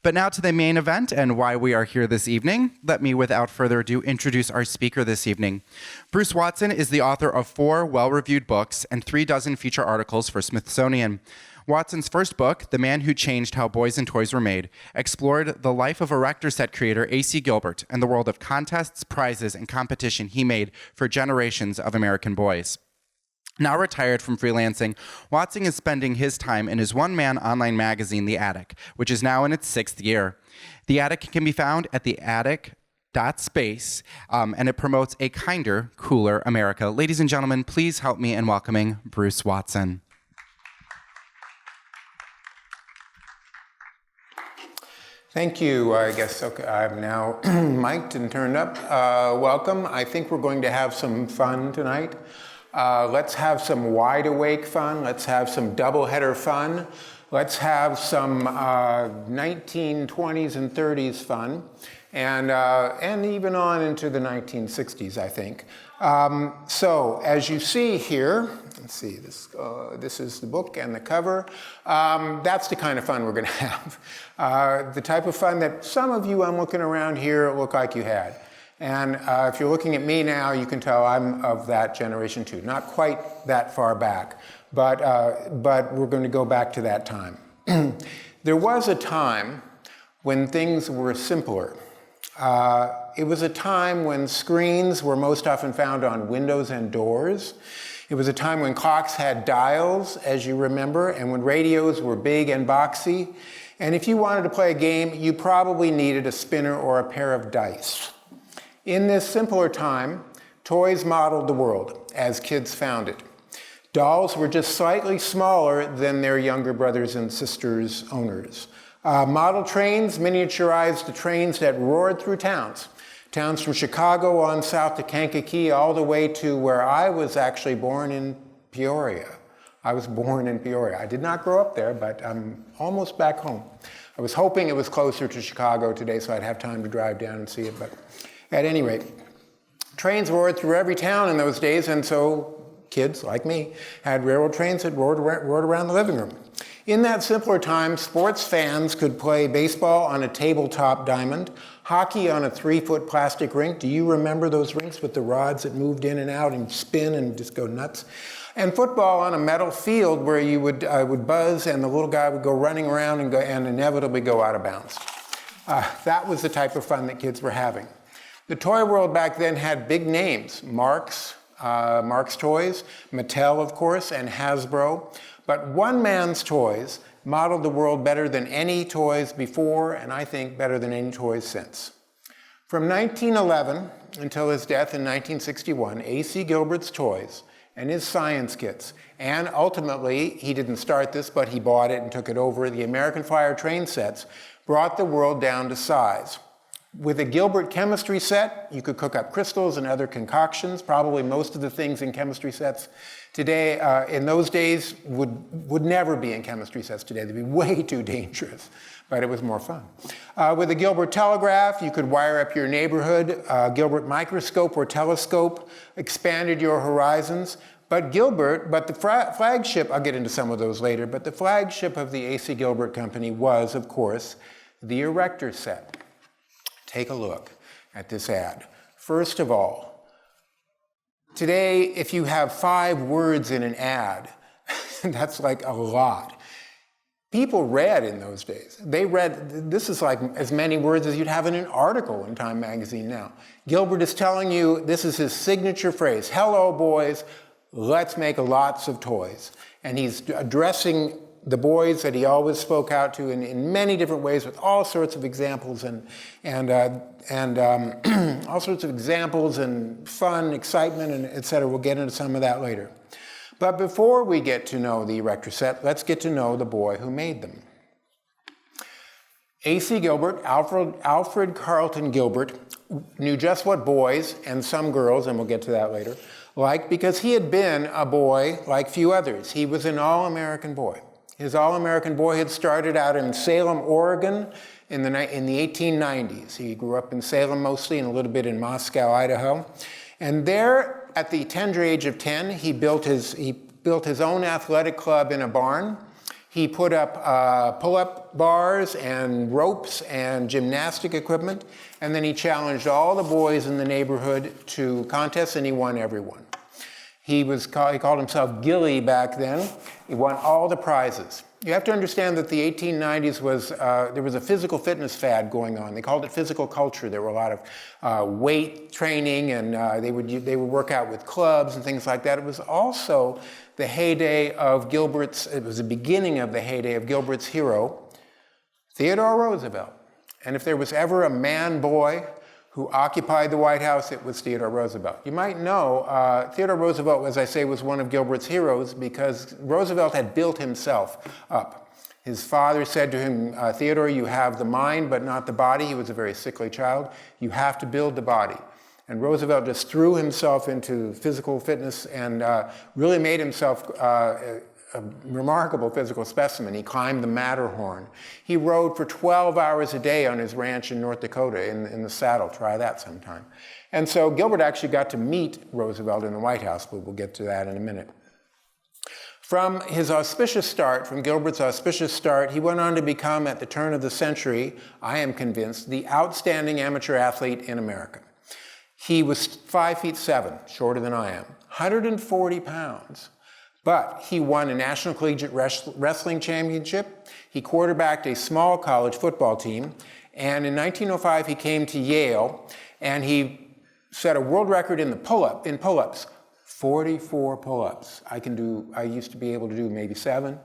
But now to the main event and why we are here this evening. Let me, without further ado, introduce our speaker this evening. Bruce Watson is the author of 4 well-reviewed books and 36 feature articles for Smithsonian. Watson's first book, The Man Who Changed How Boys and Toys Were Made, explored the life of Erector Set creator A.C. Gilbert and the world of contests, prizes, and competition he made for generations of American boys. Now retired from freelancing, Watson is spending his time in his one-man online magazine, The Attic, which is now in its 6th year. The Attic can be found at theattic.space, and it promotes a kinder, cooler America. Ladies and gentlemen, please help me in welcoming Bruce Watson. Thank you. I guess I'm now mic'd and turned up. Welcome. I think we're going to have some fun tonight. Let's have some wide awake fun. Let's have some doubleheader fun. Let's have some 1920s and 30s fun, and even on into the 1960s, I think. So as you see here, let's see, this is the book and the cover. That's the kind of fun we're going to have. The type of fun that some of you, I'm looking around here, look like you had. And if you're looking at me now, you can tell I'm of that generation too. Not quite that far back, but we're going to go back to that time. There was a time when things were simpler. It was a time when screens were most often found on windows and doors. It was a time when clocks had dials, as you remember, and when radios were big and boxy. And if you wanted to play a game, you probably needed a spinner or a pair of dice. In this simpler time, toys modeled the world as kids found it. Dolls were just slightly smaller than their younger brothers and sisters' owners. Model trains miniaturized the trains that roared through towns. Towns from Chicago on south to Kankakee all the way to where I was actually born in Peoria. I was born in Peoria. I did not grow up there, but I'm almost back home. I was hoping it was closer to Chicago today so I'd have time to drive down and see it, but at any rate, trains roared through every town in those days, and so kids like me had railroad trains that roared around the living room. In that simpler time, sports fans could play baseball on a tabletop diamond, hockey on a 3-foot plastic rink. Do you remember those rinks with the rods that moved in and out and spin and just go nuts? And football on a metal field where you would buzz and the little guy would go running around and inevitably go out of bounds. That was the type of fun that kids were having. The toy world back then had big names, Marx Toys, Mattel, of course, and Hasbro. But one man's toys modeled the world better than any toys before, and I think better than any toys since. From 1911 until his death in 1961, A.C. Gilbert's toys and his science kits, and ultimately, he didn't start this, but he bought it and took it over, the American Flyer train sets, brought the world down to size. With a Gilbert chemistry set, you could cook up crystals and other concoctions. Probably most of the things in chemistry sets today, in those days, would never be in chemistry sets today. They'd be way too dangerous, but it was more fun. With a Gilbert telegraph, you could wire up your neighborhood. Gilbert microscope or telescope expanded your horizons. But the flagship, I'll get into some of those later, but the flagship of the A.C. Gilbert Company was, of course, the Erector Set. Take a look at this ad. First of all, today, if you have 5 words in an ad, that's like a lot. People read in those days. They read, this is like as many words as you'd have in an article in Time magazine now. Gilbert is telling you, this is his signature phrase, hello boys, let's make lots of toys. And he's addressing the boys that he always spoke out to in many different ways with all sorts of examples and all sorts of examples and fun, excitement, and et cetera. We'll get into some of that later. But before we get to know the Erector Set, let's get to know the boy who made them. A.C. Gilbert, Alfred Carlton Gilbert, knew just what boys and some girls, and we'll get to that later, liked because he had been a boy like few others. He was an all-American boy. His all-American boyhood started out in Salem, Oregon in the 1890s. He grew up in Salem mostly and a little bit in Moscow, Idaho. And there, at the tender age of 10, he built his own athletic club in a barn. He put up pull-up bars and ropes and gymnastic equipment, and then he challenged all the boys in the neighborhood to contests, and he won every one. He called himself Gilly back then. He won all the prizes. You have to understand that the 1890s there was a physical fitness fad going on. They called it physical culture. There were a lot of weight training, and they would work out with clubs and things like that. It was also the heyday of it was the beginning of the heyday of Gilbert's hero, Theodore Roosevelt. And if there was ever a man-boy who occupied the White House, it was Theodore Roosevelt. You might know Theodore Roosevelt, as I say, was one of Gilbert's heroes because Roosevelt had built himself up. His father said to him, Theodore, you have the mind but not the body. He was a very sickly child. You have to build the body. And Roosevelt just threw himself into physical fitness and really made himself a remarkable physical specimen. He climbed the Matterhorn. He rode for 12 hours a day on his ranch in North Dakota in the saddle. Try that sometime. And so Gilbert actually got to meet Roosevelt in the White House, but we'll get to that in a minute. From Gilbert's auspicious start, he went on to become, at the turn of the century, I am convinced, the outstanding amateur athlete in America. He was 5'7", shorter than I am, 140 pounds. But he won a National Collegiate Wrestling Championship. He quarterbacked a small college football team. And in 1905, he came to Yale, and he set a world record in pull-ups, 44 pull-ups. I used to be able to do maybe 7.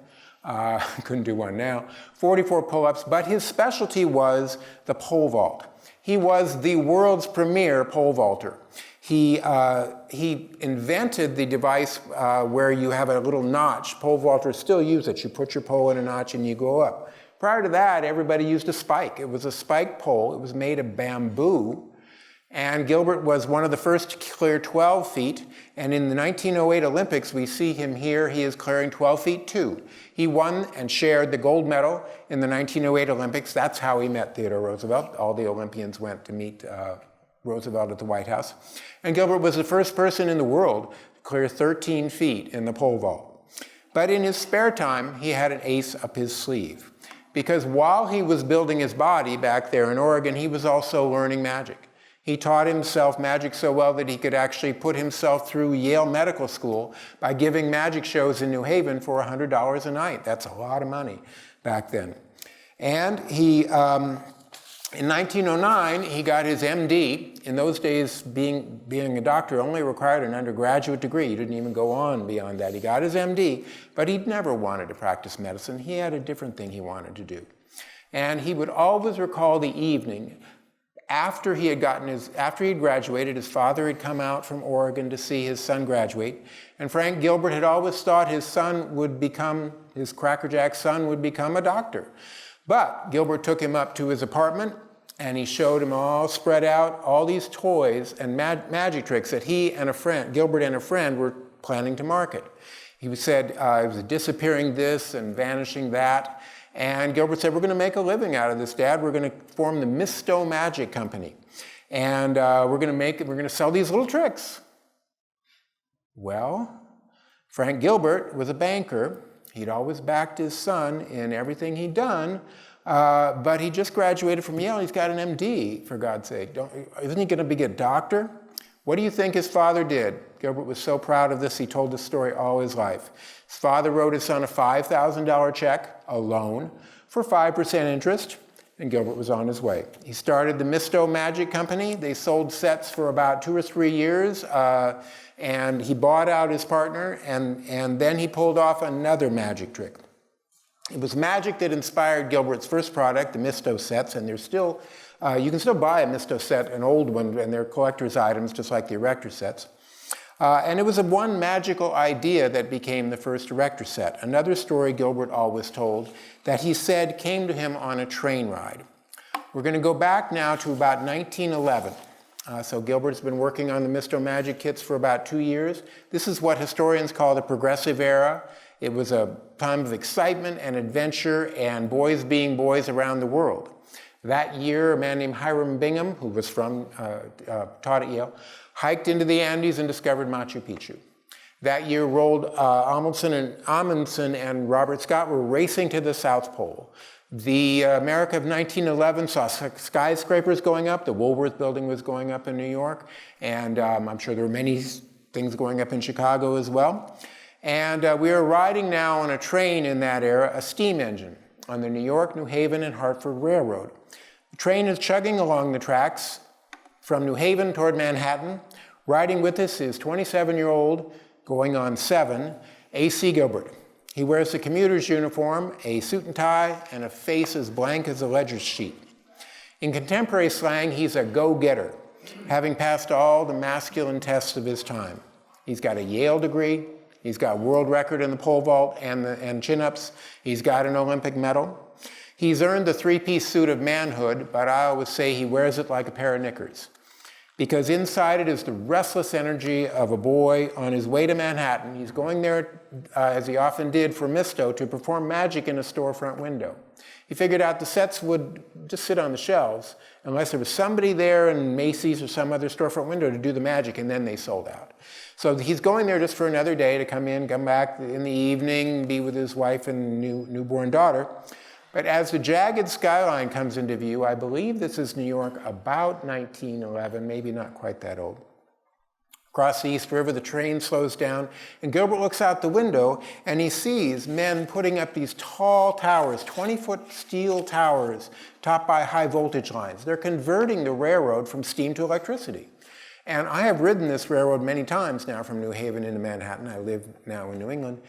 Couldn't do one now. 44 pull-ups, but his specialty was the pole vault. He was the world's premier pole vaulter. He invented the device where you have a little notch. Pole vaulters still use it. You put your pole in a notch and you go up. Prior to that, everybody used a spike. It was a spike pole. It was made of bamboo. And Gilbert was one of the first to clear 12 feet. And in the 1908 Olympics, we see him here. He is clearing 12 feet too. He won and shared the gold medal in the 1908 Olympics. That's how he met Theodore Roosevelt. All the Olympians went to meet Roosevelt at the White House. And Gilbert was the first person in the world to clear 13 feet in the pole vault. But in his spare time, he had an ace up his sleeve. Because while he was building his body back there in Oregon, he was also learning magic. He taught himself magic so well that he could actually put himself through Yale Medical School by giving magic shows in New Haven for $100 a night. That's a lot of money back then. And he, in 1909, he got his MD. In those days, being a doctor only required an undergraduate degree. You didn't even go on beyond that. He got his MD, but he'd never wanted to practice medicine. He had a different thing he wanted to do. And he would always recall the evening after he had graduated. His father had come out from Oregon to see his son graduate, and Frank Gilbert had always thought his crackerjack son would become a doctor. But Gilbert took him up to his apartment, and he showed him all spread out, all these toys and magic tricks that Gilbert and a friend were planning to market. He said it was disappearing this and vanishing that. And Gilbert said, we're going to make a living out of this, Dad. We're going to form the Misto Magic Company. And we're going to sell these little tricks. Well, Frank Gilbert was a banker. He'd always backed his son in everything he'd done. But he just graduated from Yale. He's got an MD, for God's sake. Isn't he going to be a doctor? What do you think his father did? Gilbert was so proud of this, he told this story all his life. His father wrote his son a $5,000 check, a loan, for 5% interest, and Gilbert was on his way. He started the Misto Magic Company. They sold sets for about 2 or 3 years, and he bought out his partner, and then he pulled off another magic trick. It was magic that inspired Gilbert's first product, the Misto Sets, and there's still you can still buy a Misto set, an old one, and they're collector's items, just like the Erector Sets. And it was one magical idea that became the first Erector Set. Another story Gilbert always told that he said came to him on a train ride. We're going to go back now to about 1911. So Gilbert's been working on the Misto Magic kits for about 2 years. This is what historians call the Progressive Era. It was a time of excitement and adventure and boys being boys around the world. That year, a man named Hiram Bingham, who was taught at Yale, hiked into the Andes and discovered Machu Picchu. That year, Roald Amundsen and Robert Scott were racing to the South Pole. The America of 1911 saw skyscrapers going up. The Woolworth Building was going up in New York, and I'm sure there were many things going up in Chicago as well. And we are riding now on a train in that era, a steam engine, on the New York, New Haven, and Hartford Railroad. The train is chugging along the tracks from New Haven toward Manhattan. Riding with us is 27-year-old, going on 7, A.C. Gilbert. He wears the commuter's uniform, a suit and tie, and a face as blank as a ledger sheet. In contemporary slang, he's a go-getter, having passed all the masculine tests of his time. He's got a Yale degree, he's got world record in the pole vault and chin-ups, he's got an Olympic medal. He's earned the three-piece suit of manhood, but I always say he wears it like a pair of knickers, because inside it is the restless energy of a boy on his way to Manhattan. He's going there, as he often did for Misto, to perform magic in a storefront window. He figured out the sets would just sit on the shelves unless there was somebody there in Macy's or some other storefront window to do the magic, and then they sold out. So he's going there just for another day to come back in the evening, be with his wife and newborn daughter. But as the jagged skyline comes into view, I believe this is New York about 1911, maybe not quite that old. Across the East River, the train slows down, and Gilbert looks out the window, and he sees men putting up these tall towers, 20-foot steel towers, topped by high voltage lines. They're converting the railroad from steam to electricity. And I have ridden this railroad many times now from New Haven into Manhattan. I live now in New England.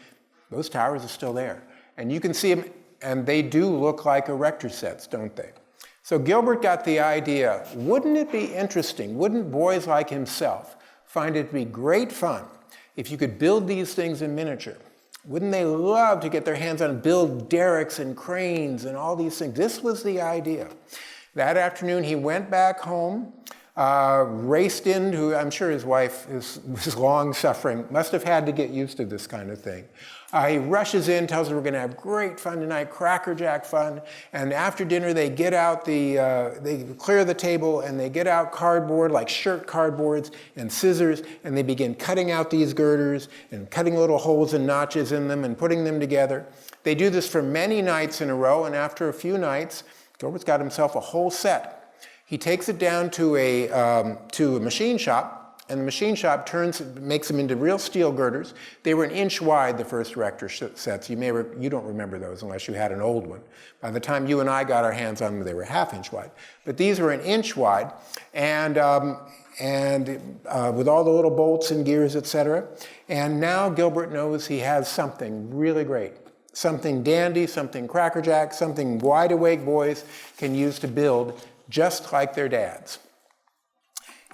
Those towers are still there. And you can see them. And they do look like Erector Sets, don't they? So Gilbert got the idea, wouldn't it be interesting, wouldn't boys like himself find it to be great fun if you could build these things in miniature? Wouldn't they love to get their hands on and build derricks and cranes and all these things? This was the idea. That afternoon he went back home, raced into, I'm sure his wife was long suffering, must have had to get used to this kind of thing. He rushes in, tells her we're going to have great fun tonight, crackerjack fun. And after dinner, they get out they clear the table and they get out cardboard, like shirt cardboards and scissors, and they begin cutting out these girders and cutting little holes and notches in them and putting them together. They do this for many nights in a row, and after a few nights, Gilbert's got himself a whole set. He takes it down to a machine shop, and the machine shop makes them into real steel girders. They were an inch wide, the first Erector Sets. You don't remember those unless you had an old one. By the time you and I got our hands on them, they were ½ inch wide. But these were an inch wide, and with all the little bolts and gears, etc. And now Gilbert knows he has something really great, something dandy, something crackerjack, something wide-awake boys can use to build just like their dads.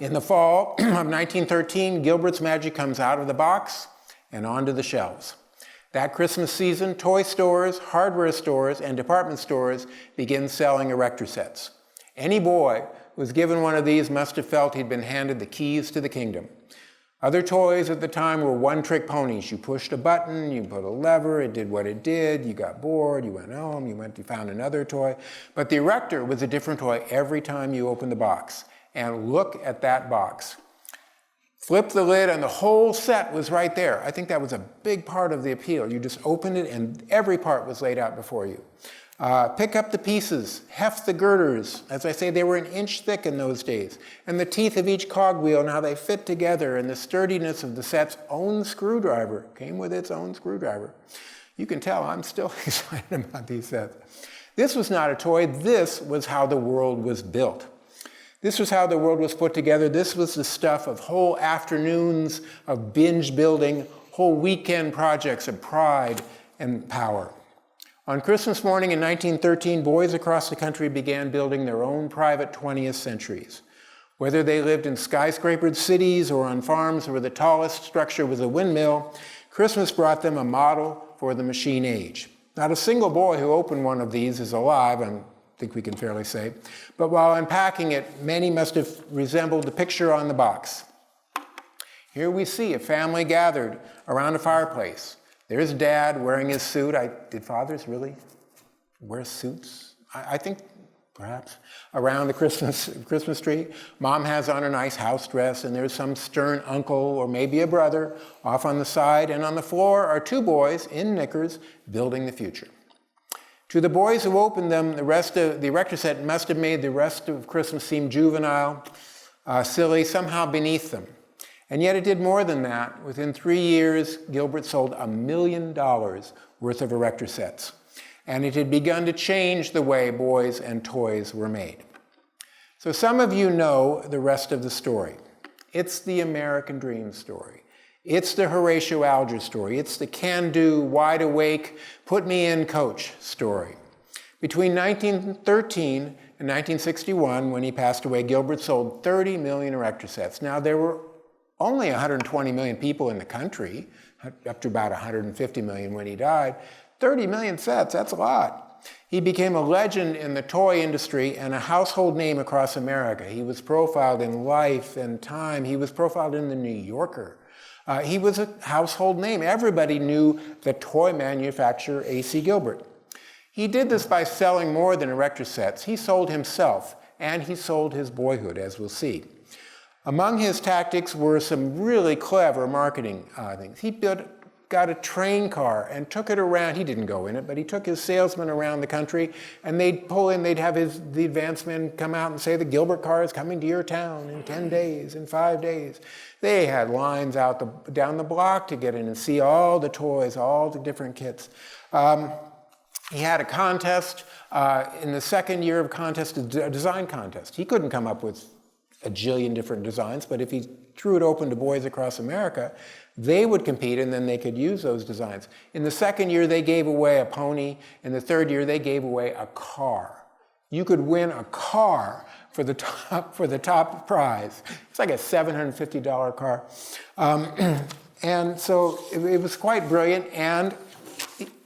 In the fall of 1913, Gilbert's magic comes out of the box and onto the shelves. That Christmas season, toy stores, hardware stores, and department stores begin selling Erector Sets. Any boy who was given one of these must have felt he'd been handed the keys to the kingdom. Other toys at the time were one-trick ponies. You pushed a button, you put a lever, it did what it did, you got bored, you went home, you found another toy. But the Erector was a different toy every time you opened the box. And look at that box. Flip the lid and the whole set was right there. I think that was a big part of the appeal. You just opened it and every part was laid out before you. Pick up the pieces, heft the girders. As I say, they were an inch thick in those days. And the teeth of each cogwheel and how they fit together, and the sturdiness of the set's own screwdriver came with its own screwdriver. You can tell I'm still excited about these sets. This was not a toy. This was how the world was built. This was how the world was put together. This was the stuff of whole afternoons of binge building, whole weekend projects of pride and power. On Christmas morning in 1913, boys across the country began building their own private 20th centuries. Whether they lived in skyscrapered cities or on farms where the tallest structure was a windmill, Christmas brought them a model for the machine age. Not a single boy who opened one of these is alive, I think we can fairly say. But while unpacking it, many must have resembled the picture on the box. Here we see a family gathered around a fireplace. There's Dad wearing his suit. Did fathers really wear suits? I think perhaps, around the Christmas tree. Mom has on a nice house dress, and there's some stern uncle or maybe a brother off on the side, and on the floor are two boys in knickers building the future. To the boys who opened them, the Erector Set must have made the rest of Christmas seem juvenile, silly, somehow beneath them. And yet it did more than that. Within 3 years, Gilbert sold $1 million worth of Erector Sets. And it had begun to change the way boys and toys were made. So some of you know the rest of the story. It's the American Dream story. It's the Horatio Alger story. It's the can-do, wide-awake, put-me-in coach story. Between 1913 and 1961, when he passed away, Gilbert sold 30 million Erector Sets. Now, there were only 120 million people in the country, up to about 150 million when he died. 30 million sets, that's a lot. He became a legend in the toy industry and a household name across America. He was profiled in Life and Time. He was profiled in the New Yorker. He was a household name. Everybody knew the toy manufacturer A.C. Gilbert. He did this by selling more than Erector Sets. He sold himself, and he sold his boyhood, as we'll see. Among his tactics were some really clever marketing things. He got a train car and took it around. He didn't go in it, but he took his salesmen around the country, and they'd pull in, they'd have the advance men come out and say, the Gilbert car is coming to your town in 10 days, in 5 days. They had lines down the block to get in and see all the toys, all the different kits. He had a contest. In the second year of contest, a design contest. He couldn't come up with a jillion different designs, but if he threw it open to boys across America, they would compete, and then they could use those designs. In the second year, they gave away a pony. In the third year, they gave away a car. You could win a car for the top prize. It's like a $750 car. And so it was quite brilliant, and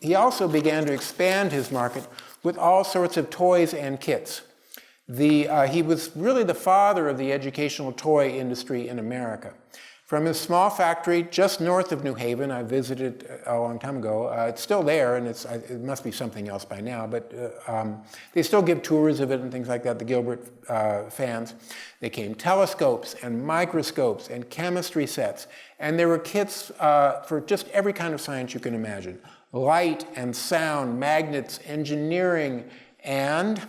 he also began to expand his market with all sorts of toys and kits. He was really the father of the educational toy industry in America. From his small factory just north of New Haven, I visited a long time ago. It's still there, and it must be something else by now, but they still give tours of it and things like that, the Gilbert fans. They came telescopes and microscopes and chemistry sets, and there were kits for just every kind of science you can imagine. Light and sound, magnets, engineering, and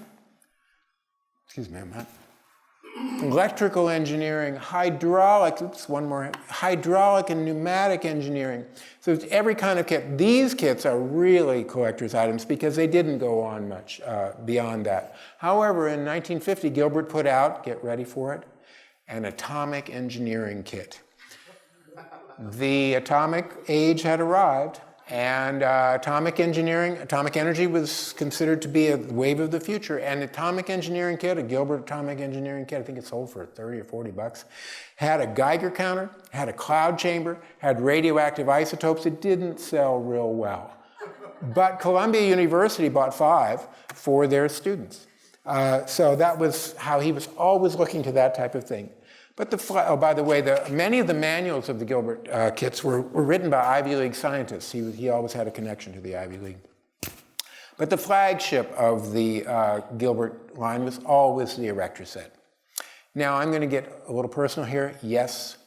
electrical engineering, hydraulic and pneumatic engineering. So it's every kind of kit. These kits are really collector's items because they didn't go on much beyond that. However, in 1950, Gilbert put out, get ready for it, an atomic engineering kit. The atomic age had arrived, and atomic energy was considered to be a wave of the future. And atomic engineering kit, a Gilbert atomic engineering kit, I think it sold for 30 or 40 bucks, had a Geiger counter, had a cloud chamber, had radioactive isotopes. It didn't sell real well. But Columbia University bought 5 for their students. So that was how he was always looking to that type of thing. But by the way, many of the manuals of the Gilbert kits were written by Ivy League scientists. He always had a connection to the Ivy League. But the flagship of the Gilbert line was always the Erector Set. Now, I'm going to get a little personal here. Yes,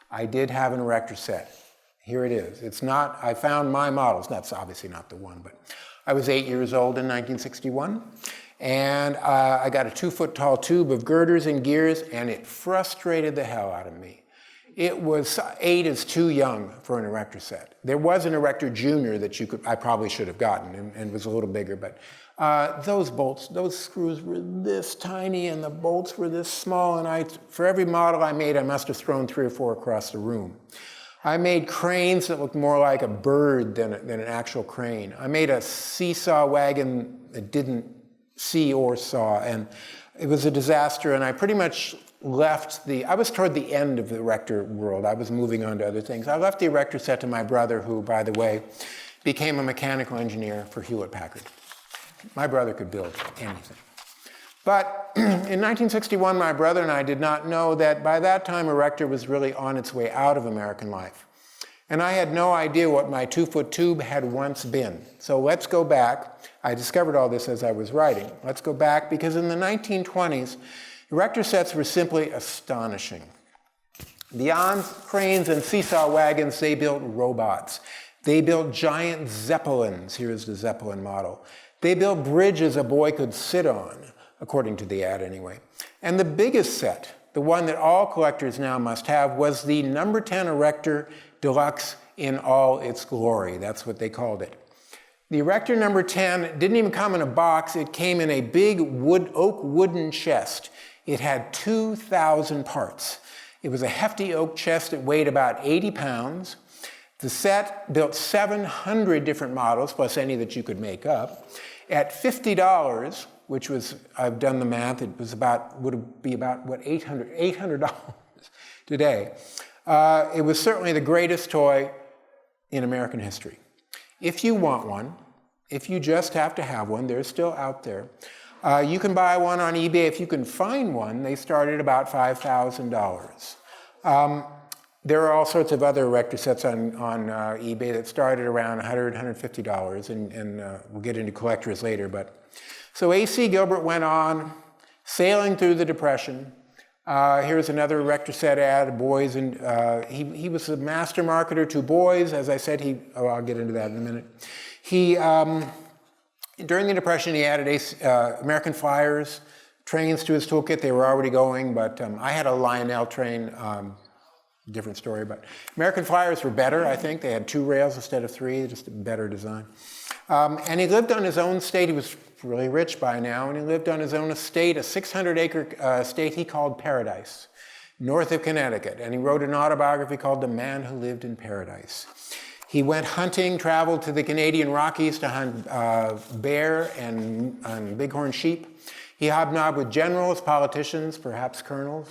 I did have an Erector Set. Here it is. It's not, I found my models. That's obviously not the one, but I was 8 years old in 1961. And I got a 2-foot-tall tube of girders and gears, and it frustrated the hell out of me. 8 is too young for an Erector Set. There was an Erector Junior that I probably should have gotten, and was a little bigger, but those bolts, those screws were this tiny, and the bolts were this small, and for every model I made, I must have thrown 3 or 4 across the room. I made cranes that looked more like a bird than an actual crane. I made a seesaw wagon that didn't see or saw, and it was a disaster, and I pretty much left I was toward the end of the Erector world. I was moving on to other things. I left the Erector Set to my brother, who, by the way, became a mechanical engineer for Hewlett-Packard. My brother could build anything. But in 1961, my brother and I did not know that by that time, Erector was really on its way out of American life. And I had no idea what my 2-foot tube had once been. So let's go back. I discovered all this as I was writing. Let's go back, because in the 1920s, Erector sets were simply astonishing. Beyond cranes and seesaw wagons, they built robots. They built giant zeppelins. Here's the Zeppelin model. They built bridges a boy could sit on, according to the ad anyway. And the biggest set, the one that all collectors now must have, was the number 10 Erector Deluxe in all its glory. That's what they called it. The Erector number 10 didn't even come in a box. It came in a big oak wooden chest. It had 2,000 parts. It was a hefty oak chest that weighed about 80 pounds. The set built 700 different models, plus any that you could make up. At $50, which was, I've done the math, it was would be about what, $800 today. It was certainly the greatest toy in American history. If you want one, if you just have to have one, they're still out there. You can buy one on eBay. If you can find one, they start at about $5,000. There are all sorts of other Erector sets on eBay that started around $100, $150, and we'll get into collectors later. So A.C. Gilbert went on, sailing through the Depression. Here's another Erector set ad, boys, and he was a master marketer to boys. As I said, I'll get into that in a minute. During the Depression, he added American Flyers trains to his toolkit. They were already going, but I had a Lionel train, different story, but American Flyers were better, I think. They had 2 rails instead of 3, just a better design. And he lived on his own estate. He was really rich by now, and he lived on his own estate, a 600-acre estate he called Paradise, north of Connecticut. And he wrote an autobiography called The Man Who Lived in Paradise. He went hunting, traveled to the Canadian Rockies to hunt bear and bighorn sheep. He hobnobbed with generals, politicians, perhaps colonels,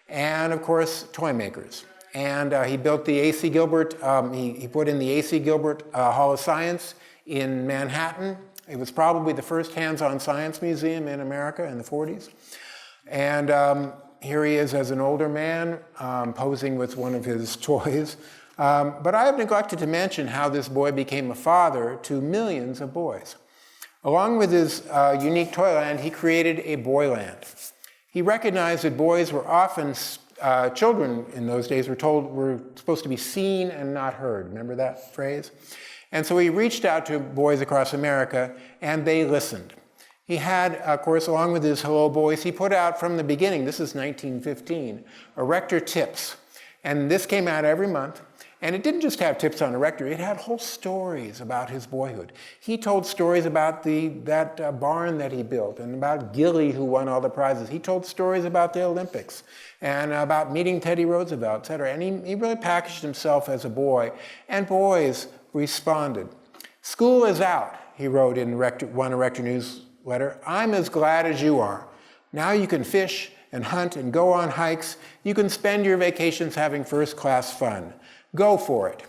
and of course, toy makers. And he built the A.C. Gilbert, he put in the A.C. Gilbert Hall of Science in Manhattan. It was probably the first hands-on science museum in America in the 40s. And here he is as an older man, posing with one of his toys. But I have neglected to mention how this boy became a father to millions of boys. Along with his unique toyland, he created a boyland. He recognized that boys were often, children in those days were supposed to be seen and not heard. Remember that phrase? And so he reached out to boys across America, and they listened. He had, of course, along with his Hello Boys, he put out from the beginning, this is 1915, Erector Tips. And this came out every month. And it didn't just have tips on Erector, it had whole stories about his boyhood. He told stories about that barn that he built, and about Gilly, who won all the prizes. He told stories about the Olympics, and about meeting Teddy Roosevelt, etc. And he really packaged himself as a boy, and boys responded. "School is out," he wrote in one Erector newsletter. "I'm as glad as you are. Now you can fish and hunt and go on hikes. You can spend your vacations having first-class fun. Go for it."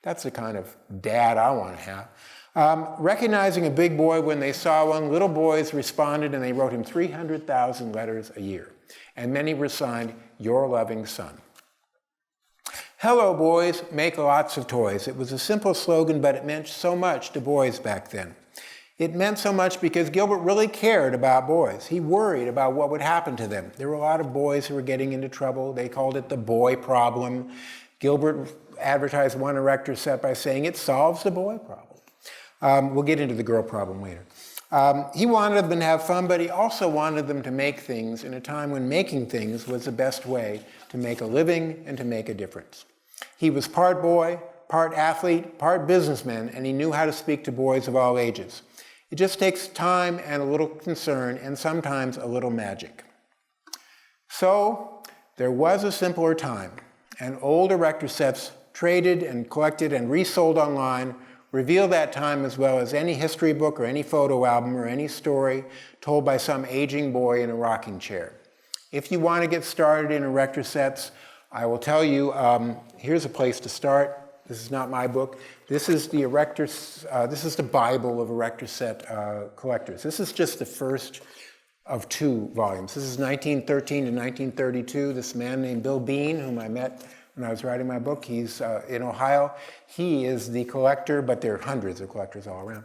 That's the kind of dad I want to have. Recognizing a big boy when they saw one, little boys responded, and they wrote him 300,000 letters a year. And many were signed, "Your loving son." "Hello, boys, make lots of toys." It was a simple slogan, but it meant so much to boys back then. It meant so much because Gilbert really cared about boys. He worried about what would happen to them. There were a lot of boys who were getting into trouble. They called it the boy problem. Gilbert advertised one Erector set by saying it solves the boy problem. We'll get into the girl problem later. He wanted them to have fun, but he also wanted them to make things in a time when making things was the best way to make a living and to make a difference. He was part boy, part athlete, part businessman, and he knew how to speak to boys of all ages. It just takes time and a little concern and sometimes a little magic. So there was a simpler time, and old Erector sets traded and collected and resold online reveal that time as well as any history book or any photo album or any story told by some aging boy in a rocking chair. If you want to get started in Erector sets, I will tell you, here's a place to start. This is not my book. This is the this is the Bible of Erector set collectors. This is just the first of 2 volumes. This is 1913 to 1932. This man named Bill Bean, whom I met when I was writing my book. He's in Ohio. He is the collector, but there are hundreds of collectors all around.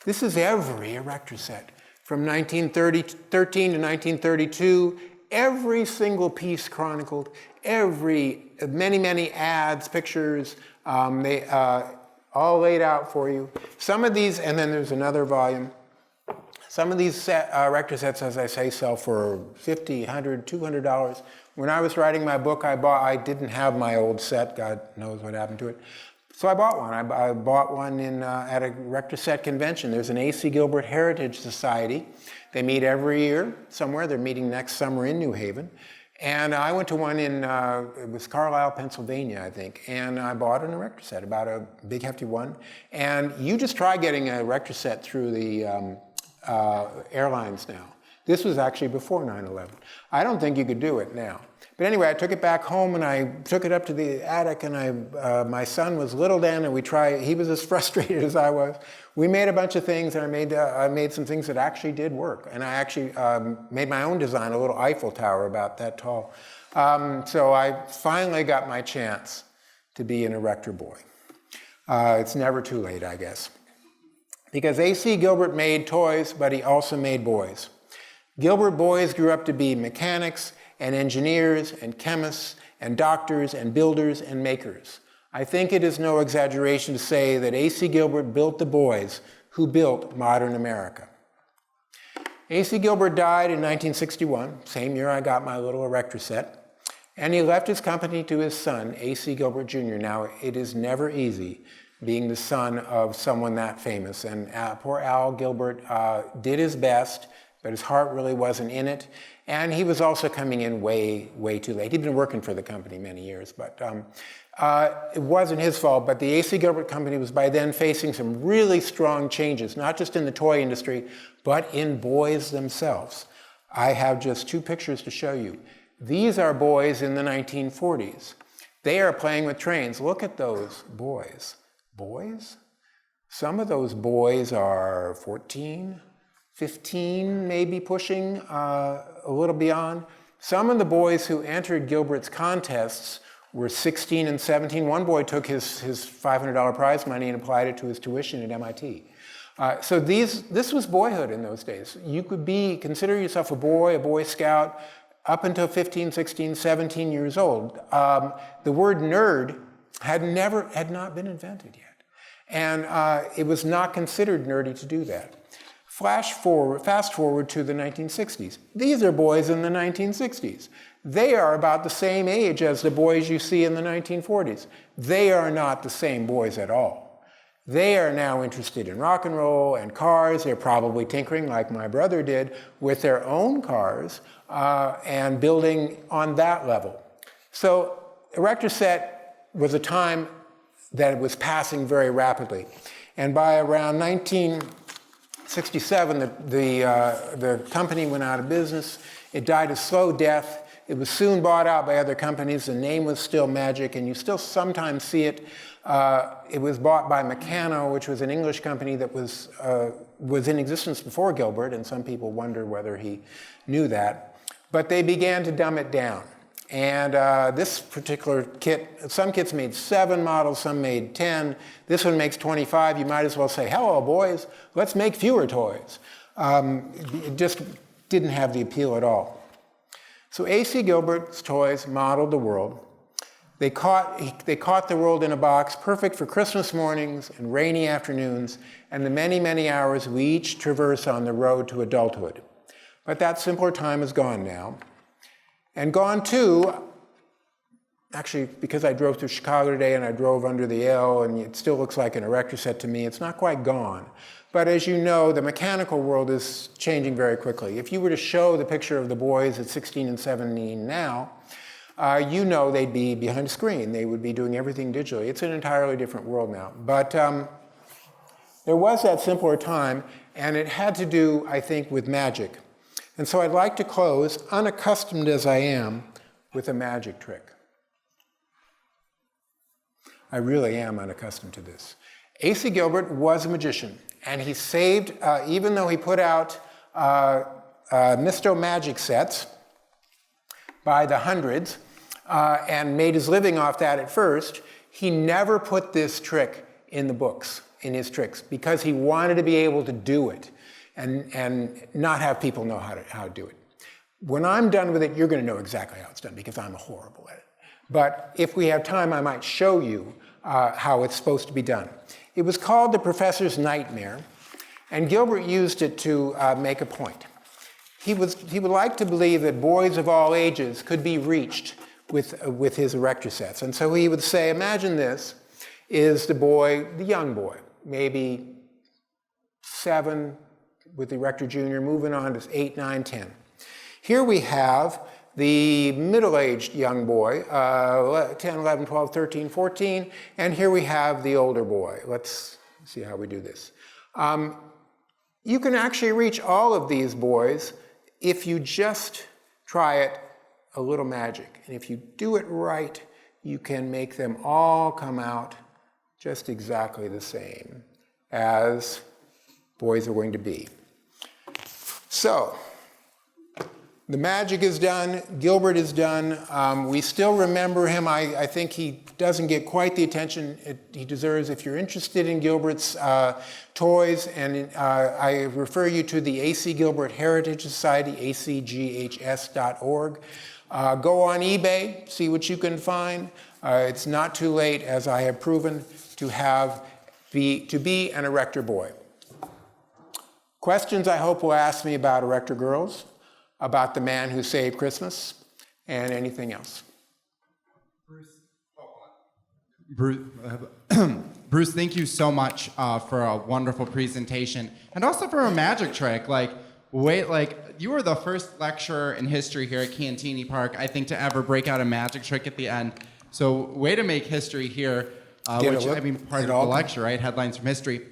This is every Erector set. From 1913 to 1932, every single piece chronicled, many ads, pictures, they all laid out for you. Some of these, and then there's another volume. Some of these Erector sets, as I say, sell for $50, $100, $200. When I was writing my book, I didn't have my old set. God knows what happened to it. So I bought one. I bought one at a Erector Set convention. There's an A.C. Gilbert Heritage Society. They meet every year somewhere. They're meeting next summer in New Haven. And I went to one in, it was Carlisle, Pennsylvania, I think. And I bought an Erector set, about a big hefty one. And you just try getting an Erector set through the airlines now. This was actually before 9/11. I don't think you could do it now. But anyway, I took it back home and I took it up to the attic, and my son was little then, and he was as frustrated as I was. We made a bunch of things, and I made some things that actually did work. And I actually made my own design, a little Eiffel Tower about that tall. So I finally got my chance to be an Erector boy. It's never too late, I guess. Because A.C. Gilbert made toys, but he also made boys. Gilbert boys grew up to be mechanics and engineers and chemists and doctors and builders and makers. I think it is no exaggeration to say that A.C. Gilbert built the boys who built modern America. A.C. Gilbert died in 1961, same year I got my little Erector set, and he left his company to his son, A.C. Gilbert Jr. Now, it is never easy being the son of someone that famous, and poor Al Gilbert did his best, but his heart really wasn't in it. And he was also coming in way too late. He'd been working for the company many years, but it wasn't his fault. But the A.C. Gilbert Company was by then facing some really strong changes, not just in the toy industry, but in boys themselves. I have just two pictures to show you. These are boys in the 1940s. They are playing with trains. Look at those boys. Boys? Some of those boys are 14, 15, maybe pushing a little beyond. Some of the boys who entered Gilbert's contests were 16 and 17. One boy took his $500 prize money and applied it to his tuition at MIT. So this was boyhood in those days. You could consider yourself a Boy Scout, up until 15, 16, 17 years old. The word nerd had not been invented yet. And it was not considered nerdy to do that. Fast forward to the 1960s. These are boys in the 1960s. They are about the same age as the boys you see in the 1940s. They are not the same boys at all. They are now interested in rock and roll and cars. They're probably tinkering, like my brother did, with their own cars and building on that level. So Erector Set was a time that it was passing very rapidly. And by around 1967, the company went out of business. It died a slow death. It was soon bought out by other companies. The name was still Magic, and you still sometimes see it. It was bought by Meccano, which was an English company that was in existence before Gilbert, and some people wonder whether he knew that. But they began to dumb it down. And this particular kit, some kits made 7 models, some made 10. This one makes 25. You might as well say, hello, boys, let's make fewer toys. It just didn't have the appeal at all. So A.C. Gilbert's toys modeled the world. They caught the world in a box, perfect for Christmas mornings and rainy afternoons, and the many, many hours we each traverse on the road to adulthood. But that simpler time is gone now. And gone too, actually, because I drove through Chicago today and I drove under the L, and it still looks like an Erector Set to me, it's not quite gone. But as you know, the mechanical world is changing very quickly. If you were to show the picture of the boys at 16 and 17 now, you know they'd be behind a screen. They would be doing everything digitally. It's an entirely different world now. But there was that simpler time, and it had to do, I think, with magic. And so I'd like to close, unaccustomed as I am, with a magic trick. I really am unaccustomed to this. A.C. Gilbert was a magician, and he saved, even though he put out Misto magic sets by the hundreds, and made his living off that at first. He never put this trick in the books, in his tricks, because he wanted to be able to do it and not have people know how to do it. When I'm done with it, you're going to know exactly how it's done because I'm horrible at it. But if we have time, I might show you how it's supposed to be done. It was called the Professor's Nightmare, and Gilbert used it to make a point. He would like to believe that boys of all ages could be reached with his Erector Sets. And so he would say, imagine this is the young boy, maybe 7 with the Erector Junior, moving on to 8, 9, 10. Here we have the middle-aged young boy, 10, 11, 12, 13, 14, and here we have the older boy. Let's see how we do this. You can actually reach all of these boys if you just try it a little magic. And if you do it right, you can make them all come out just exactly the same as boys are going to be. So, the magic is done, Gilbert is done. We still remember him. I think he doesn't get quite the attention he deserves. If you're interested in Gilbert's toys, and I refer you to the A.C. Gilbert Heritage Society, acghs.org. Go on eBay, see what you can find. It's not too late, as I have proven, to be an Erector boy. Questions I hope will ask me about Erector girls, about the man who saved Christmas, and anything else. Bruce, thank you so much for a wonderful presentation, and also for a magic trick. You were the first lecturer in history here at Cantini Park, I think, to ever break out a magic trick at the end. So, way to make history here, part of the lecture, right? Headlines from history.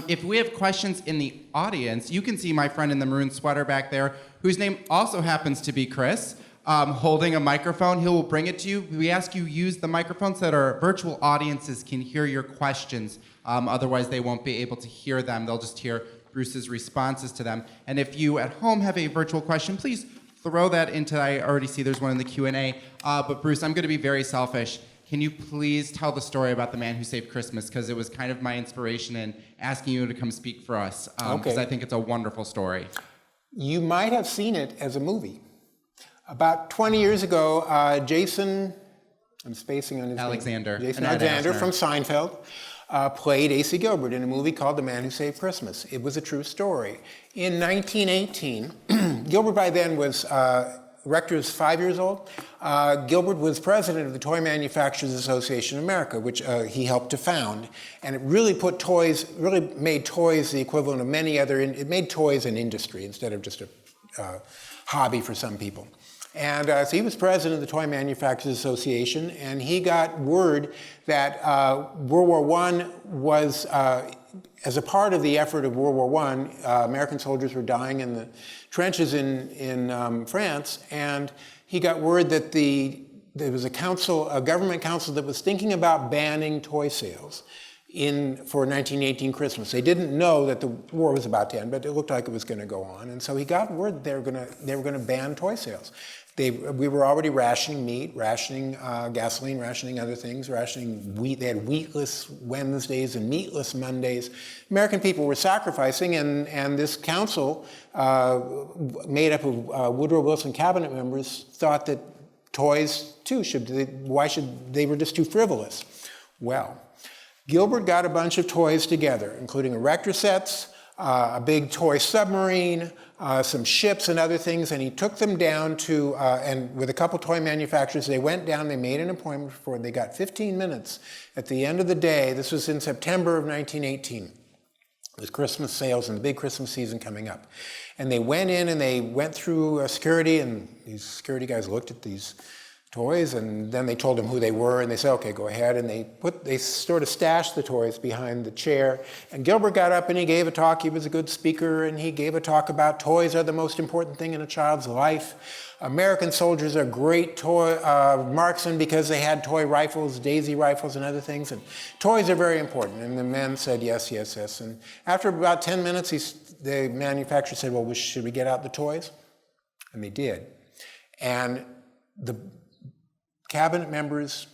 If we have questions in the audience, you can see my friend in the maroon sweater back there, whose name also happens to be Chris, holding a microphone. He will bring it to you. We ask you use the microphone so that our virtual audiences can hear your questions. Otherwise, they won't be able to hear them. They'll just hear Bruce's responses to them. And if you at home have a virtual question, please throw that into, I already see there's one in the Q&A. But Bruce, I'm going to be very selfish. Can you please tell the story about the man who saved Christmas? Because it was kind of my inspiration in asking you to come speak for us. Because I think it's a wonderful story. You might have seen it as a movie. About 20 years ago, Jason, I'm spacing on his Alexander. name. Jason Alexander from Seinfeld played A.C. Gilbert in a movie called The Man Who Saved Christmas. It was a true story. In 1918, Gilbert by then was Erector is 5 years old. Gilbert was president of the Toy Manufacturers Association of America, which he helped to found. And it really made toys the equivalent of many other, it made toys an industry instead of just a hobby for some people. And so he was president of the Toy Manufacturers Association, and he got word that World War I was, as a part of the effort of World War I, American soldiers were dying in the trenches in France, and he got word that there was a government council that was thinking about banning toy sales for 1918 Christmas. They didn't know that the war was about to end, but it looked like it was going to go on, and so he got word they were going to ban toy sales. We were already rationing meat, rationing gasoline, rationing other things, rationing wheat. They had wheatless Wednesdays and meatless Mondays. American people were sacrificing, and this council, made up of Woodrow Wilson cabinet members, thought that toys too they were just too frivolous. Well, Gilbert got a bunch of toys together, including Erector Sets, a big toy submarine, some ships and other things, and he took them down to, and with a couple toy manufacturers, they went down, they made an appointment for it. They got 15 minutes at the end of the day. This was in September of 1918. With Christmas sales and the big Christmas season coming up. And they went in and they went through security, and these security guys looked at these toys, and then they told them who they were, and they said, okay, go ahead, and they sort of stashed the toys behind the chair, and Gilbert got up and he gave a talk. He was a good speaker, and he gave a talk about toys are the most important thing in a child's life. American soldiers are great toy marksmen because they had toy rifles, daisy rifles, and other things, and toys are very important. And the men said yes, yes, yes, and after about 10 minutes, the manufacturer said, well, should we get out the toys? And they did. And cabinet members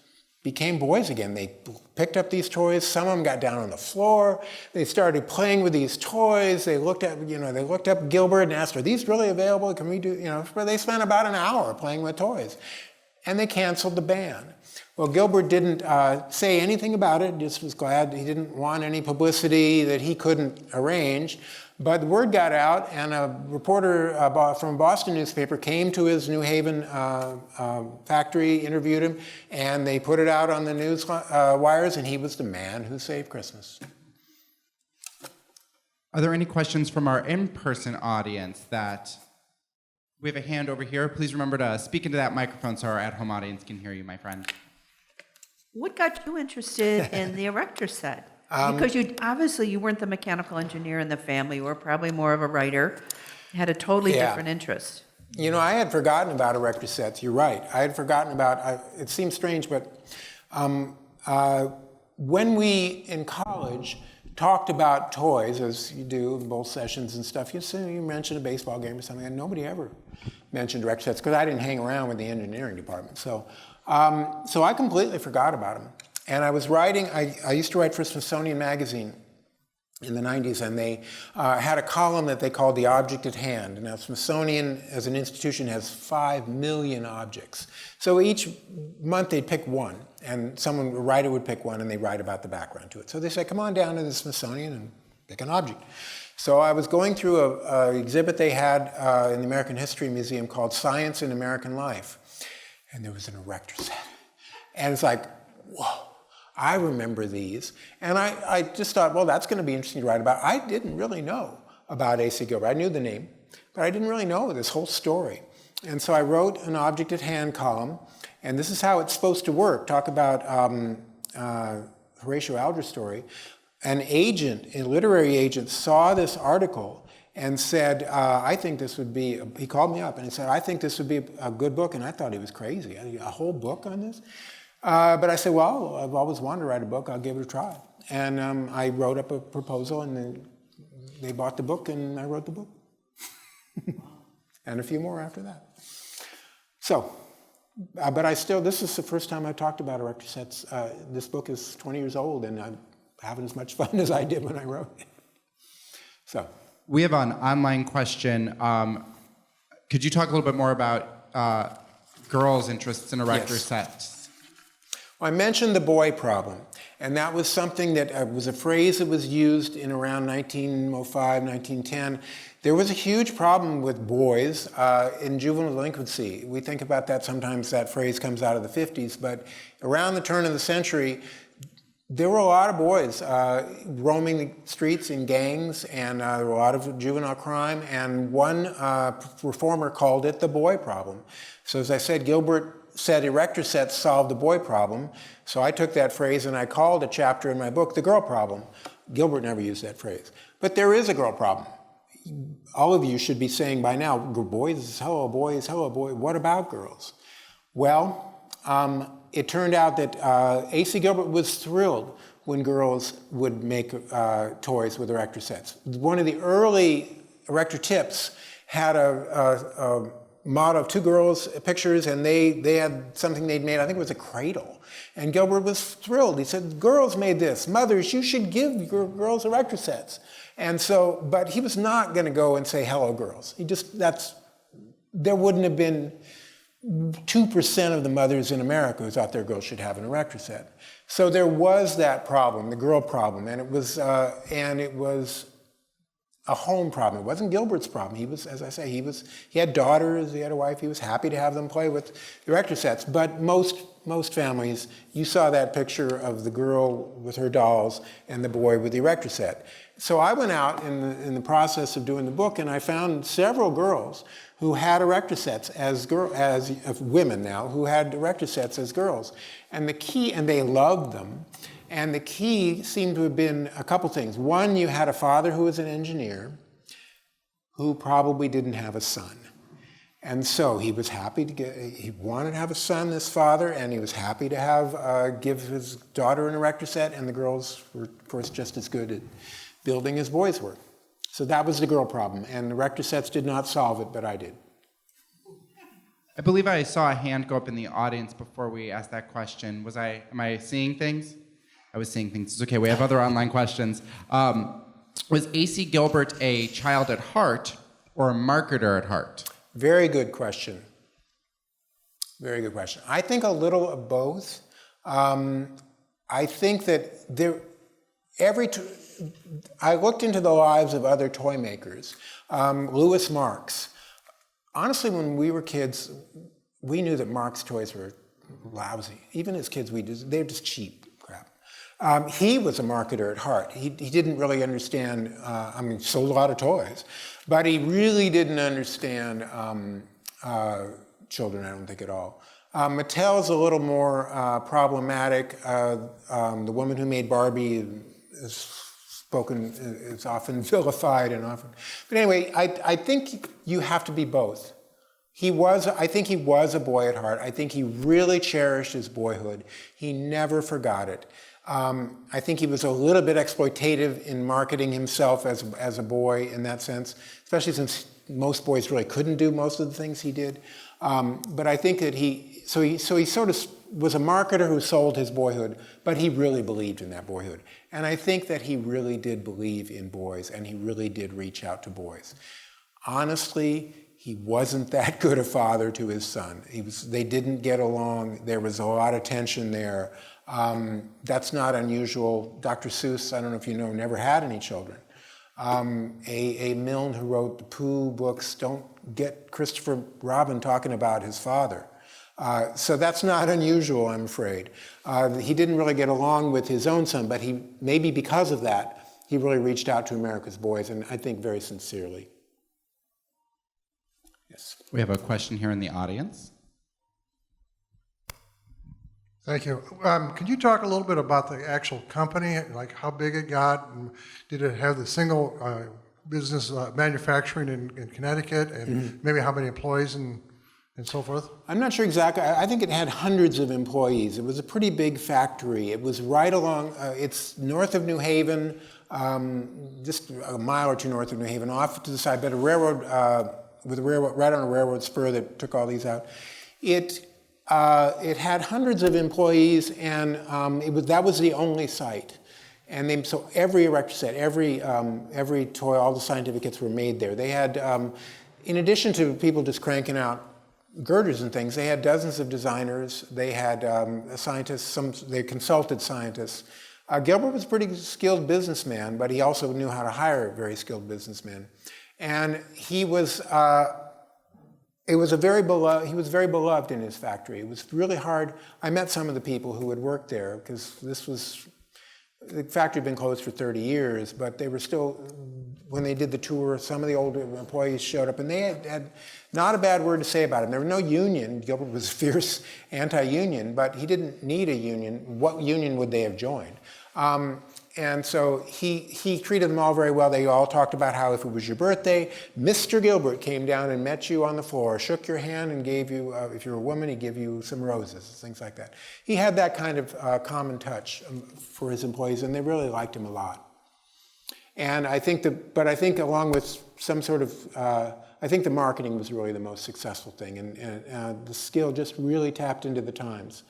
became boys again. They picked up these toys. Some of them got down on the floor. They started playing with these toys. They looked up Gilbert and asked, "Are these really available? Can we do?" But they spent about an hour playing with toys, and they canceled the ban. Well, Gilbert didn't say anything about it. Just was glad he didn't want any publicity that he couldn't arrange. But the word got out, and a reporter from a Boston newspaper came to his New Haven factory, interviewed him, and they put it out on the news wires, and he was the man who saved Christmas. Are there any questions from our in-person audience that... We have a hand over here. Please remember to speak into that microphone so our at-home audience can hear you, my friend. What got you interested in the Erector Set? Because you weren't the mechanical engineer in the family. You were probably more of a writer. You had a totally different interest. I had forgotten about Erector Sets. You're right. I had forgotten about, it seems strange, but when we, in college, talked about toys, as you do in both sessions and stuff, you mentioned a baseball game or something, and nobody ever mentioned Erector Sets, because I didn't hang around with the engineering department. So I completely forgot about them. And I was writing, I used to write for Smithsonian Magazine in the 90s, and they had a column that they called The Object at Hand. Now, Smithsonian, as an institution, has 5 million objects. So each month they'd pick one, and a writer would pick one, and they'd write about the background to it. So they said, come on down to the Smithsonian and pick an object. So I was going through an exhibit they had in the American History Museum called Science in American Life, and there was an Erector Set. And it's like, whoa. I remember these, and I just thought, well, that's going to be interesting to write about. I didn't really know about A.C. Gilbert. I knew the name, but I didn't really know this whole story. And so I wrote an Object at Hand column, and this is how it's supposed to work. Talk about Horatio Alger's story. A literary agent, saw this article and said, I think this would be, he called me up and he said, I think this would be a good book, and I thought he was crazy. A whole book on this? But I said, well, I've always wanted to write a book. I'll give it a try. And I wrote up a proposal, and then they bought the book, and I wrote the book. And a few more after that. So, but this is the first time I talked about Erector Sets. This book is 20 years old, and I'm having as much fun as I did when I wrote it. So. We have an online question. Could you talk a little bit more about girls' interests in Erector Sets? I mentioned the boy problem, and that was something that was a phrase that was used in around 1905, 1910. There was a huge problem with boys in juvenile delinquency. We think about that sometimes, that phrase comes out of the 50s, but around the turn of the century, there were a lot of boys roaming the streets in gangs, and there were a lot of juvenile crime, and one reformer called it the boy problem. So as I said, Gilbert said Erector Sets solved the boy problem. So I took that phrase and I called a chapter in my book the girl problem. Gilbert never used that phrase. But there is a girl problem. All of you should be saying by now, boys, hello boys, hello boy, what about girls? Well, it turned out that A.C. Gilbert was thrilled when girls would make toys with Erector Sets. One of the early Erector tips had a model of two girls' pictures, and they had something they'd made, I think it was a cradle. And Gilbert was thrilled. He said, girls made this. Mothers, you should give your girls Erector Sets. And so, but he was not going to go and say, hello, girls. There wouldn't have been 2% of the mothers in America who thought their girls should have an Erector Set. So there was that problem, the girl problem, and it was a home problem. It wasn't Gilbert's problem. He was, as I say, he had daughters, he had a wife, he was happy to have them play with the Erector Sets. But most families, you saw that picture of the girl with her dolls and the boy with the Erector Set. So I went out in the process of doing the book, and I found several girls who had Erector Sets as women now, who had Erector Sets as girls. And they loved them. And the key seemed to have been a couple things. One, you had a father who was an engineer who probably didn't have a son. And so he was happy he wanted to have a son, this father, and he was happy to give his daughter an Erector Set, and the girls were, of course, just as good at building as boys were. So that was the girl problem, and Erector Sets did not solve it, but I did. I believe I saw a hand go up in the audience before we asked that question. Am I seeing things? I was seeing things. It's okay, we have other online questions. Was A.C. Gilbert a child at heart or a marketer at heart? Very good question. Very good question. I think a little of both. I think that I looked into the lives of other toy makers. Louis Marx. Honestly, when we were kids, we knew that Marx toys were lousy. Even as kids, they're just cheap crap. He was a marketer at heart. He didn't really understand, he sold a lot of toys, but he really didn't understand children, I don't think, at all. Mattel's a little more problematic. The woman who made Barbie is often vilified and often. But anyway, I think you have to be both. I think he was a boy at heart. I think he really cherished his boyhood. He never forgot it. I think he was a little bit exploitative in marketing himself as a boy in that sense, especially since most boys really couldn't do most of the things he did. But I think that he sort of was a marketer who sold his boyhood, but he really believed in that boyhood. And I think that he really did believe in boys, and he really did reach out to boys. Honestly, he wasn't that good a father to his son. They didn't get along. There was a lot of tension there. That's not unusual. Dr. Seuss, I don't know if you know, never had any children. A Milne who wrote the Pooh books, don't get Christopher Robin talking about his father. So that's not unusual, I'm afraid. He didn't really get along with his own son, but maybe because of that, he really reached out to America's boys, and I think very sincerely. Yes. We have a question here in the audience. Thank you. Can you talk a little bit about the actual company, like how big it got, and did it have the single business manufacturing in Connecticut, and maybe how many employees and so forth? I'm not sure exactly. I think it had hundreds of employees. It was a pretty big factory. It was right along, it's north of New Haven, just a mile or two north of New Haven, off to the side, but right on a railroad spur that took all these out. It had hundreds of employees, and that was the only site. And so every Erector set, every toy, all the scientific kits were made there. They had, in addition to people just cranking out girders and things, they had dozens of designers. They had scientists. They consulted scientists. Gilbert was a pretty skilled businessman, but he also knew how to hire very skilled businessmen. And he was very beloved in his factory. It was really hard. I met some of the people who had worked there, because the factory had been closed for 30 years, but they were still, when they did the tour, some of the older employees showed up, and they had not a bad word to say about him. There was no union. Gilbert was fierce anti-union, but he didn't need a union. What union would they have joined? And so he treated them all very well. They all talked about how if it was your birthday, Mr. Gilbert came down and met you on the floor, shook your hand, and gave you, if you're a woman, he'd give you some roses, things like that. He had that kind of common touch for his employees, and they really liked him a lot. And I think along with some sort of, I think the marketing was really the most successful thing, and the skill just really tapped into the times.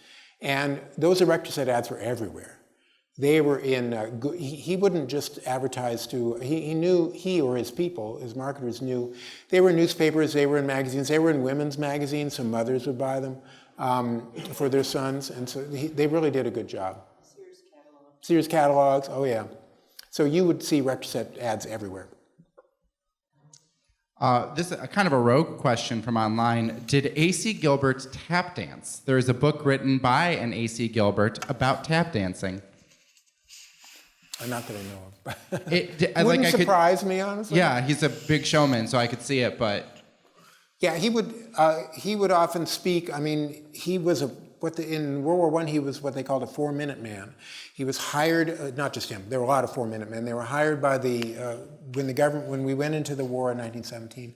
And those Erector Set ads were everywhere. They were in, he wouldn't just advertise to, he or his people, his marketers knew, they were in newspapers, they were in magazines, they were in women's magazines, so mothers would buy them for their sons, and so they really did a good job. Sears catalogs, oh yeah. So you would see Erector Set ads everywhere. This is kind of a rogue question from online. Did A.C. Gilbert tap dance? There is a book written by an A.C. Gilbert about tap dancing. Not that I know of. It wouldn't surprise me, honestly. Yeah, he's a big showman, so I could see it, but... Yeah, he would often speak. I mean, he was in World War I, he was what they called a 4-minute man. He was hired, not just him, there were a lot of 4-minute men. They were hired by when we went into the war in 1917,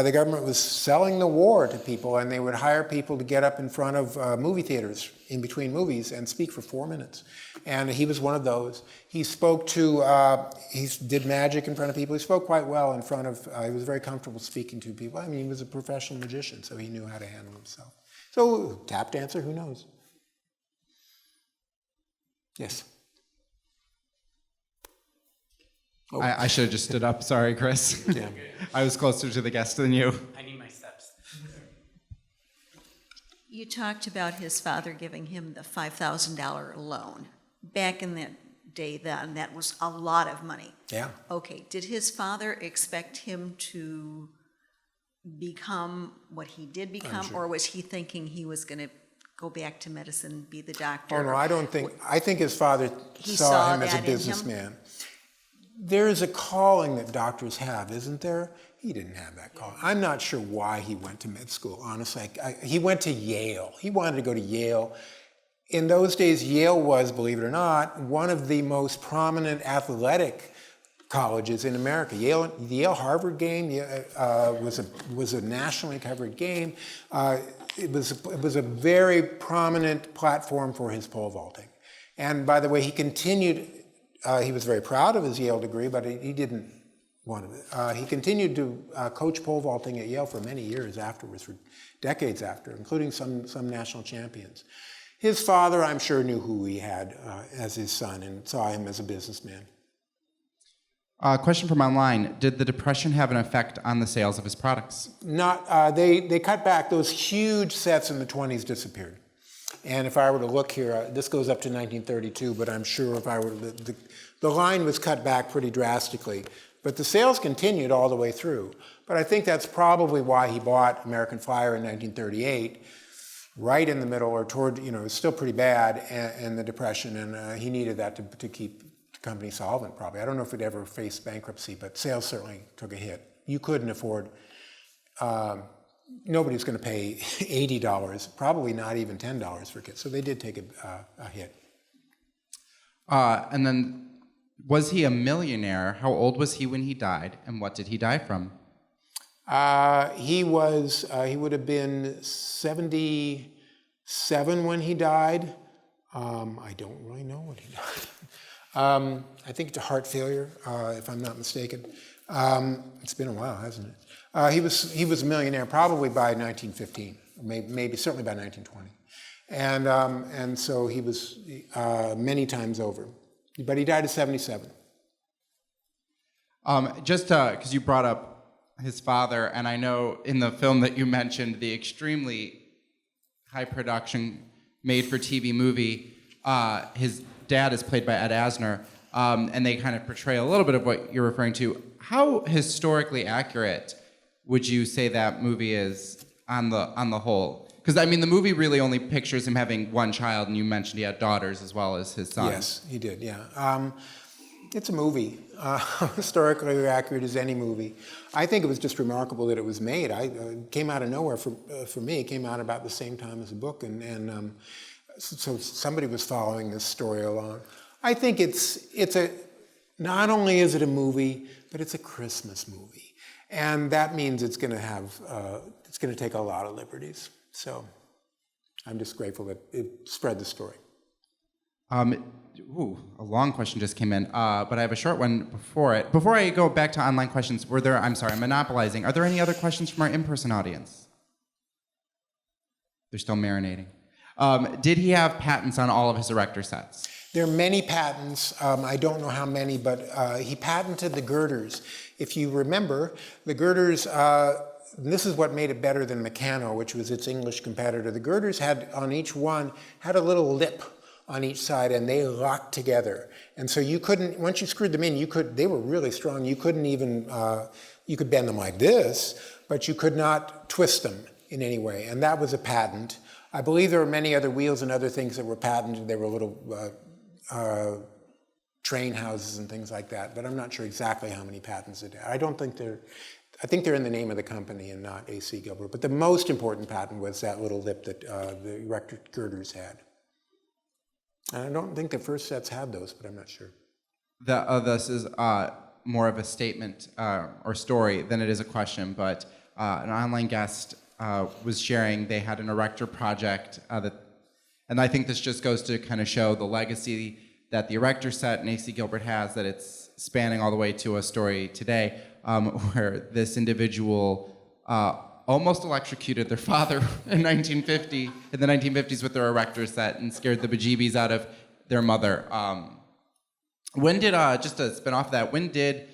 the government was selling the war to people, and they would hire people to get up in front of movie theaters in between movies and speak for 4 minutes. And he was one of those. He spoke he did magic in front of people. He spoke quite well in front of, he was very comfortable speaking to people. I mean, he was a professional magician, so he knew how to handle himself. So, tap dancer, who knows? Yes. Oh. I should have just stood up. Sorry, Chris. Yeah. I was closer to the guest than you. I need my steps. You talked about his father giving him the $5,000 loan. Back in that day then, that was a lot of money. Yeah. Okay, did his father expect him to become what he did become, or was he thinking he was going to go back to medicine, be the doctor? Oh, no, I think his father He saw him as a that in him? businessman. There is a calling that doctors have, isn't there? He didn't have that calling. I'm not sure why he went to med school, honestly. He went to Yale. He wanted to go to Yale. In those days, Yale was, believe it or not, one of the most prominent athletic colleges in America. The Yale-Harvard game was a nationally covered game. It was a very prominent platform for his pole vaulting. And by the way, he continued. He was very proud of his Yale degree, but he didn't want it. He continued to coach pole vaulting at Yale for many years afterwards, for decades after, including some national champions. His father, I'm sure, knew who he had as his son and saw him as a businessman. Question from online. Did the Depression have an effect on the sales of his products? Not. They cut back. Those huge sets in the 20s disappeared. And if I were to look here, this goes up to 1932, but I'm sure if I were to, the line was cut back pretty drastically. But the sales continued all the way through. But I think that's probably why he bought American Flyer in 1938, right in the middle, or toward, it was still pretty bad in the Depression, and he needed that to keep the company solvent, probably. I don't know if it ever faced bankruptcy, but sales certainly took a hit. You couldn't afford, nobody's going to pay $80, probably not even $10 for kits, so they did take a hit. And then, was he a millionaire? How old was he when he died, and what did he die from? He would have been 77 when he died. I don't really know when he died. I think it's a heart failure, if I'm not mistaken. It's been a while, hasn't it? He was a millionaire probably by 1915, maybe certainly by 1920, and so he was many times over. But he died at 77. Just because you brought up his father, and I know in the film that you mentioned, the extremely high production made-for-TV movie, his dad is played by Ed Asner, and they kind of portray a little bit of what you're referring to. How historically accurate would you say that movie is on the whole? Because, I mean, the movie really only pictures him having one child, and you mentioned he had daughters as well as his son. Yes, he did, yeah. It's a movie, historically accurate as any movie. I think it was just remarkable that it was made. It came out of nowhere for me. It came out about the same time as the book, and so somebody was following this story along. I think not only is it a movie, but it's a Christmas movie. And that means it's going to take a lot of liberties. So I'm just grateful that it spread the story. A long question just came in, but I have a short one before it. Before I go back to online questions, I'm monopolizing. Are there any other questions from our in-person audience? They're still marinating. Did he have patents on all of his Erector sets? There are many patents. I don't know how many, but he patented the girders. If you remember, the girders, this is what made it better than Meccano, which was its English competitor. The girders had, on each one, had a little lip on each side, and they locked together. And so you couldn't, once you screwed them in, they were really strong. You couldn't even, you could bend them like this, but you could not twist them in any way. And that was a patent. I believe there were many other wheels and other things that were patented. There were little train houses and things like that, but I'm not sure exactly how many patents it had. I don't think I think they're in the name of the company and not A.C. Gilbert. But the most important patent was that little lip that the Erector girders had. And I don't think the first sets had those, but I'm not sure. This is more of a statement or story than it is a question, but an online guest was sharing they had an Erector project and I think this just goes to kind of show the legacy that the Erector set and A.C. Gilbert has, that it's spanning all the way to a story today, where this individual almost electrocuted their father in the 1950s with their Erector set and scared the bejeebies out of their mother. When did, just to spin off that, when did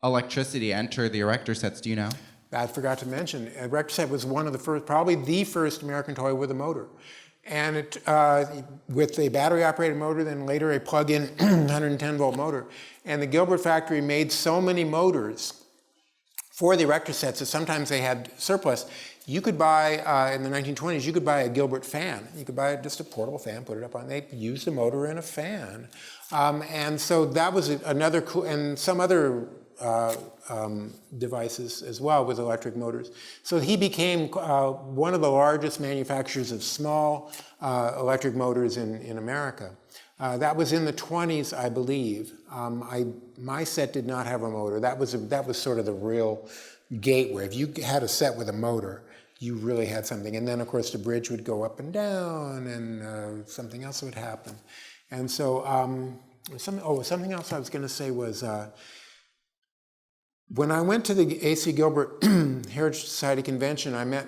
electricity enter the Erector sets, do you know? I forgot to mention, Erector Set was one of the first, probably the first American toy with a motor. And it, with a battery-operated motor, then later a plug-in 110-volt motor. And the Gilbert factory made so many motors for the Erector sets that sometimes they had surplus. You could buy, in the 1920s, you could buy a Gilbert fan. You could buy just a portable fan, put it up on, they used a motor and a fan. And so that was another cool, and some other devices as well with electric motors. So he became one of the largest manufacturers of small electric motors in America. That was in the 20s, I believe. My set did not have a motor. That was sort of the real gateway. If you had a set with a motor, you really had something. And then, of course, the bridge would go up and down, and something else would happen. And so, something else I was going to say was, when I went to the A.C. Gilbert Heritage Society convention, I met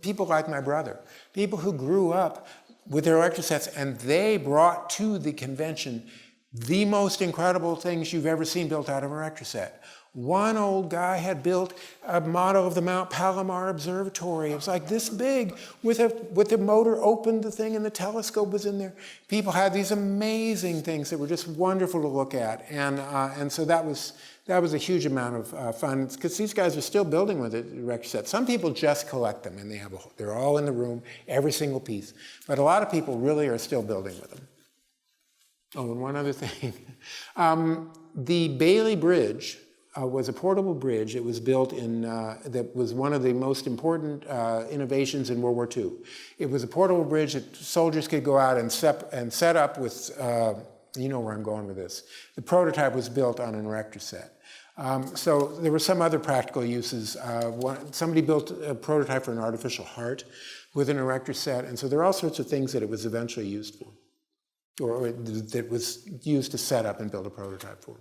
people like my brother, people who grew up with their Erector sets, and they brought to the convention the most incredible things you've ever seen built out of an Erector set. One old guy had built a model of the Mount Palomar Observatory. It was like this big, with the motor opened the thing and the telescope was in there. People had these amazing things that were just wonderful to look at, and so that was a huge amount of fun, because these guys are still building with it, Erector set. Some people just collect them, and they're all in the room, every single piece. But a lot of people really are still building with them. Oh, and one other thing. The Bailey Bridge was a portable bridge. It was built that was one of the most important innovations in World War II. It was a portable bridge that soldiers could go out and set up with, you know where I'm going with this. The prototype was built on an Erector set. So there were some other practical uses. Somebody built a prototype for an artificial heart with an Erector set, and so there are all sorts of things that it was eventually used for, or that was used to set up and build a prototype for.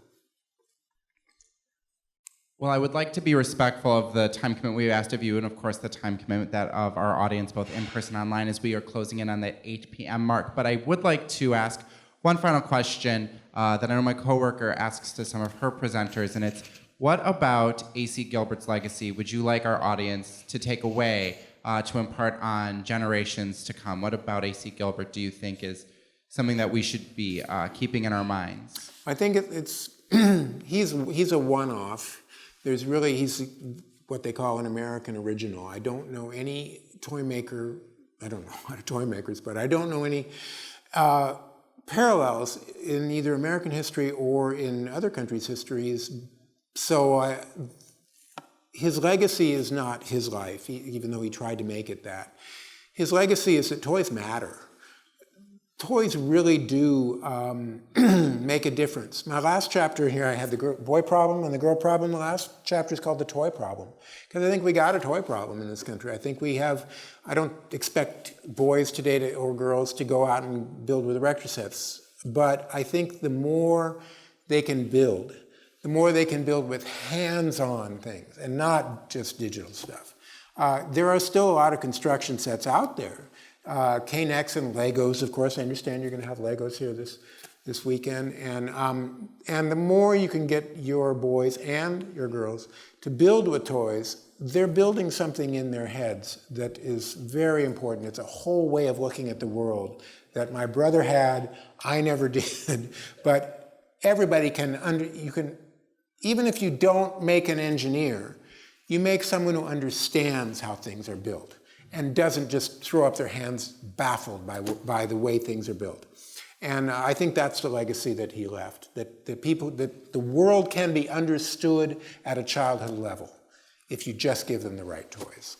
Well, I would like to be respectful of the time commitment we've asked of you, and of course the time commitment that of our audience, both in person and online, as we are closing in on the 8 p.m. mark. But I would like to ask one final question that I know my coworker asks to some of her presenters, and it's, what about A.C. Gilbert's legacy would you like our audience to take away to impart on generations to come? What about A.C. Gilbert do you think is something that we should be keeping in our minds? I think it's he's a one-off. He's what they call an American original. I don't know any toy maker, I don't know a lot of toy makers, but I don't know any parallels in either American history or in other countries' histories. So his legacy is not his life, even though he tried to make it that. His legacy is that toys matter. Toys really do make a difference. My last chapter here, I had the boy problem and the girl problem. The last chapter is called the toy problem, because I think we got a toy problem in this country. I think we have, I don't expect boys today or girls to go out and build with Erector sets, but I think the more they can build, the more they can build with hands-on things and not just digital stuff. There are still a lot of construction sets out there. K-Nex and Legos, of course. I understand you're going to have Legos here this weekend. And the more you can get your boys and your girls to build with toys, they're building something in their heads that is very important. It's a whole way of looking at the world that my brother had, I never did. But everybody can, even if you don't make an engineer, you make someone who understands how things are built and doesn't just throw up their hands baffled by the way things are built. And I think that's the legacy that he left, that the world can be understood at a childhood level. if you just give them the right toys.